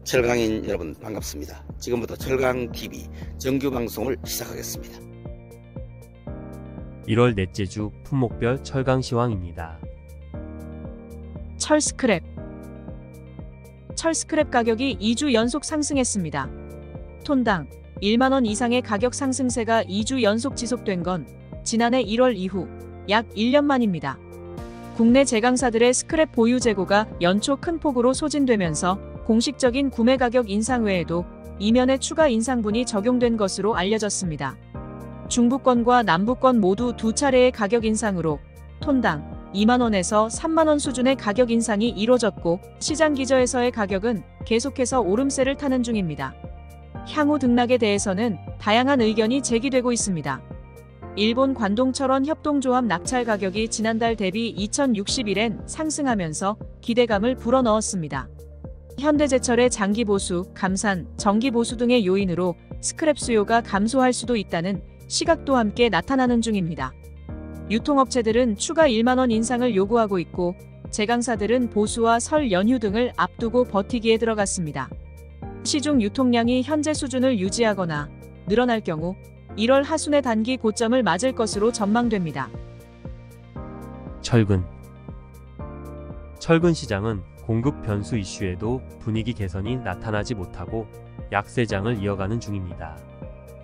철강인 여러분 반갑습니다. 지금부터 철강TV 정규방송을 시작하겠습니다. 1월 넷째 주 품목별 철강시황입니다. 철스크랩 가격이 2주 연속 상승했습니다. 톤당 1만원 이상의 가격 상승세가 2주 연속 지속된 건 지난해 1월 이후 약 1년 만입니다. 국내 제강사들의 스크랩 보유 재고가 연초 큰 폭으로 소진되면서 공식적인 구매 가격 인상 외에도 이면에 추가 인상분이 적용된 것으로 알려졌습니다. 중부권과 남부권 모두 두 차례의 가격 인상으로 톤당 2만원에서 3만원 수준의 가격 인상이 이뤄졌고 시장 기저에서의 가격은 계속해서 오름세를 타는 중입니다. 향후 등락에 대해서는 다양한 의견이 제기되고 있습니다. 일본 관동철원 협동조합 낙찰 가격이 지난달 대비 2061엔 상승하면서 기대감을 불어넣었습니다. 현대제철의 장기 보수, 감산, 정기 보수 등의 요인으로 스크랩 수요가 감소할 수도 있다는 시각도 함께 나타나는 중입니다. 유통업체들은 추가 1만원 인상을 요구하고 있고 제강사들은 보수와 설 연휴 등을 앞두고 버티기에 들어갔습니다. 시중 유통량이 현재 수준을 유지하거나 늘어날 경우 1월 하순의 단기 고점을 맞을 것으로 전망됩니다. 철근 시장은 공급 변수 이슈에도 분위기 개선이 나타나지 못하고 약세장을 이어가는 중입니다.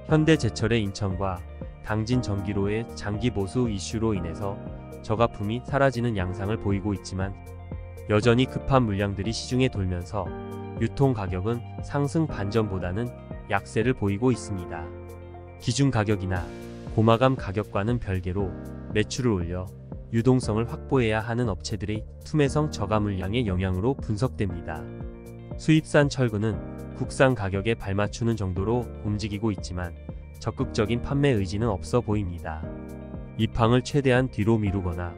현대제철의 인천과 당진 전기로의 장기 보수 이슈로 인해서 저가품이 사라지는 양상을 보이고 있지만 여전히 급한 물량들이 시중에 돌면서 유통 가격은 상승 반전보다는 약세를 보이고 있습니다. 기준 가격이나 고마감 가격과는 별개로 매출을 올려 유동성을 확보해야 하는 업체들의 투매성 저가 물량의 영향으로 분석됩니다. 수입산 철근은 국산 가격에 발맞추는 정도로 움직이고 있지만 적극적인 판매 의지는 없어 보입니다. 입항을 최대한 뒤로 미루거나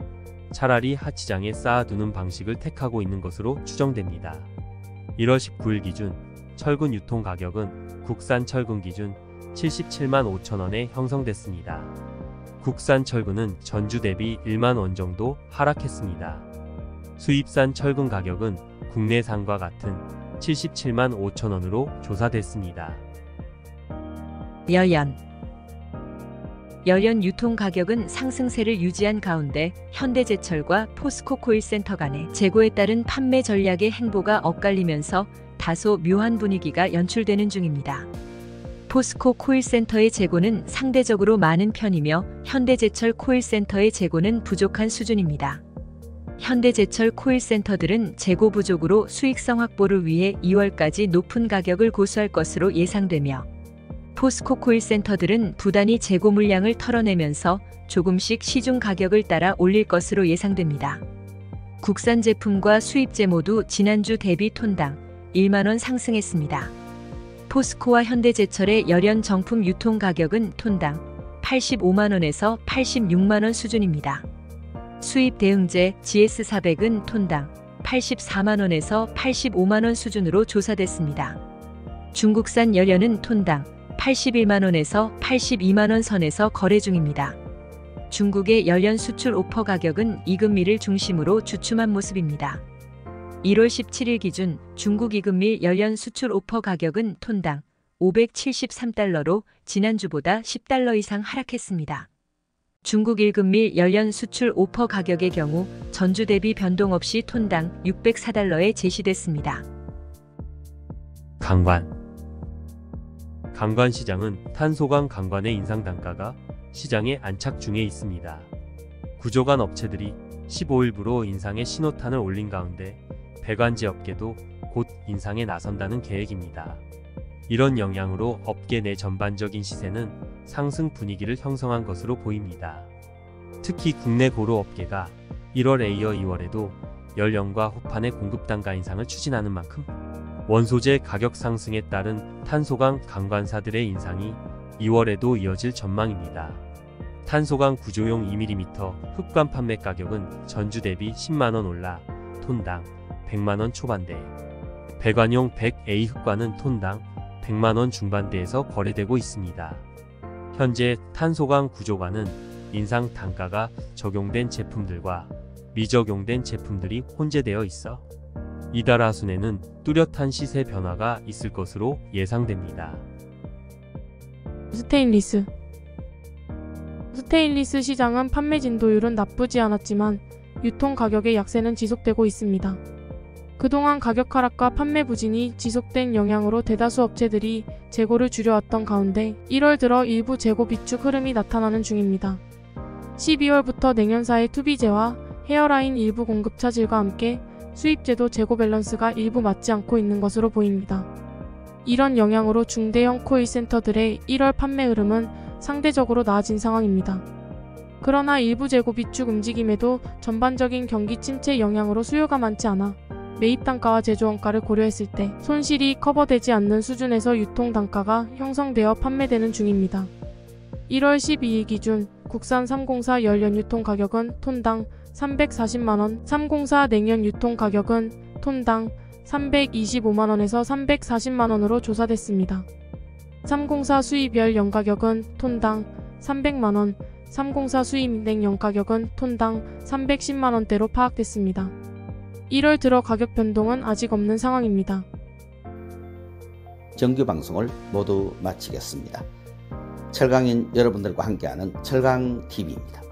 차라리 하치장에 쌓아두는 방식을 택하고 있는 것으로 추정됩니다. 1월 19일 기준 철근 유통 가격은 국산 철근 기준 77만 5천원에 형성됐습니다. 국산 철근은 전주 대비 1만 원 정도 하락했습니다. 수입산 철근 가격은 국내산과 같은 77만 5천원으로 조사됐습니다. 열연 유통 가격은 상승세를 유지한 가운데 현대제철과 포스코 코일센터 간의 재고에 따른 판매 전략의 행보가 엇갈리면서 다소 묘한 분위기가 연출되는 중입니다. 포스코 코일센터의 재고는 상대적으로 많은 편이며 현대제철 코일센터의 재고는 부족한 수준입니다. 현대제철 코일센터들은 재고 부족으로 수익성 확보를 위해 2월까지 높은 가격을 고수할 것으로 예상되며 포스코 코일센터들은 부단히 재고 물량을 털어내면서 조금씩 시중 가격을 따라 올릴 것으로 예상됩니다. 국산 제품과 수입제 모두 지난주 대비 톤당 1만원 상승했습니다. 포스코와 현대제철의 열연 정품 유통 가격은 톤당 85만원에서 86만원 수준입니다. 수입 대응제 GS400은 톤당 84만원에서 85만원 수준으로 조사됐습니다. 중국산 열연은 톤당 81만원에서 82만원 선에서 거래 중입니다. 중국의 열연 수출 오퍼 가격은 이금밀을 중심으로 주춤한 모습입니다. 1월 17일 기준 중국 이금밀 열연 수출 오퍼 가격은 톤당 573달러로 지난주보다 10달러 이상 하락했습니다. 중국 1금밀 열연 수출 오퍼 가격의 경우 전주 대비 변동 없이 톤당 604달러에 제시됐습니다. 강관 시장은 탄소광 강관의 인상 단가가 시장에 안착 중에 있습니다. 구조관 업체들이 15일부로 인상의 신호탄을 올린 가운데 배관지 업계도 곧 인상에 나선다는 계획입니다. 이런 영향으로 업계 내 전반적인 시세는 상승 분위기를 형성한 것으로 보입니다. 특히 국내 고로 업계가 1월에 이어 2월에도 연령과 후판의 공급 단가 인상을 추진하는 만큼 원소재 가격 상승에 따른 탄소광 강관사들의 인상이 2월에도 이어질 전망입니다. 탄소광 구조용 2mm 흡관 판매 가격은 전주 대비 10만원 올라 톤당 100만원 초반대, 배관용 100A 흡관은 톤당 100만원 중반대에서 거래되고 있습니다. 현재 탄소광 구조관은 인상 단가가 적용된 제품들과 미적용된 제품들이 혼재되어 있어 이달 하순에는 뚜렷한 시세 변화가 있을 것으로 예상됩니다. 스테인리스 시장은 판매 진도율은 나쁘지 않았지만 유통 가격의 약세는 지속되고 있습니다. 그동안 가격 하락과 판매 부진이 지속된 영향으로 대다수 업체들이 재고를 줄여왔던 가운데 1월 들어 일부 재고 비축 흐름이 나타나는 중입니다. 12월부터 냉연사의 투비제와 헤어라인 일부 공급 차질과 함께 수입제도 재고 밸런스가 일부 맞지 않고 있는 것으로 보입니다. 이런 영향으로 중대형 코일 센터들의 1월 판매 흐름은 상대적으로 나아진 상황입니다. 그러나 일부 재고 비축 움직임에도 전반적인 경기 침체 영향으로 수요가 많지 않아 매입 단가와 제조 원가를 고려했을 때 손실이 커버되지 않는 수준에서 유통 단가가 형성되어 판매되는 중입니다. 1월 12일 기준 국산 304 열연 유통 가격은 톤당 340만원, 304 냉연 유통 가격은 톤당 325만원에서 340만원으로 조사됐습니다. 304 수입 열연 가격은 톤당 300만원, 304 수입 냉연 가격은 톤당 310만원대로 파악됐습니다. 1월 들어 가격 변동은 아직 없는 상황입니다. 정규 방송을 모두 마치겠습니다. 철강인 여러분들과 함께하는 철강TV입니다.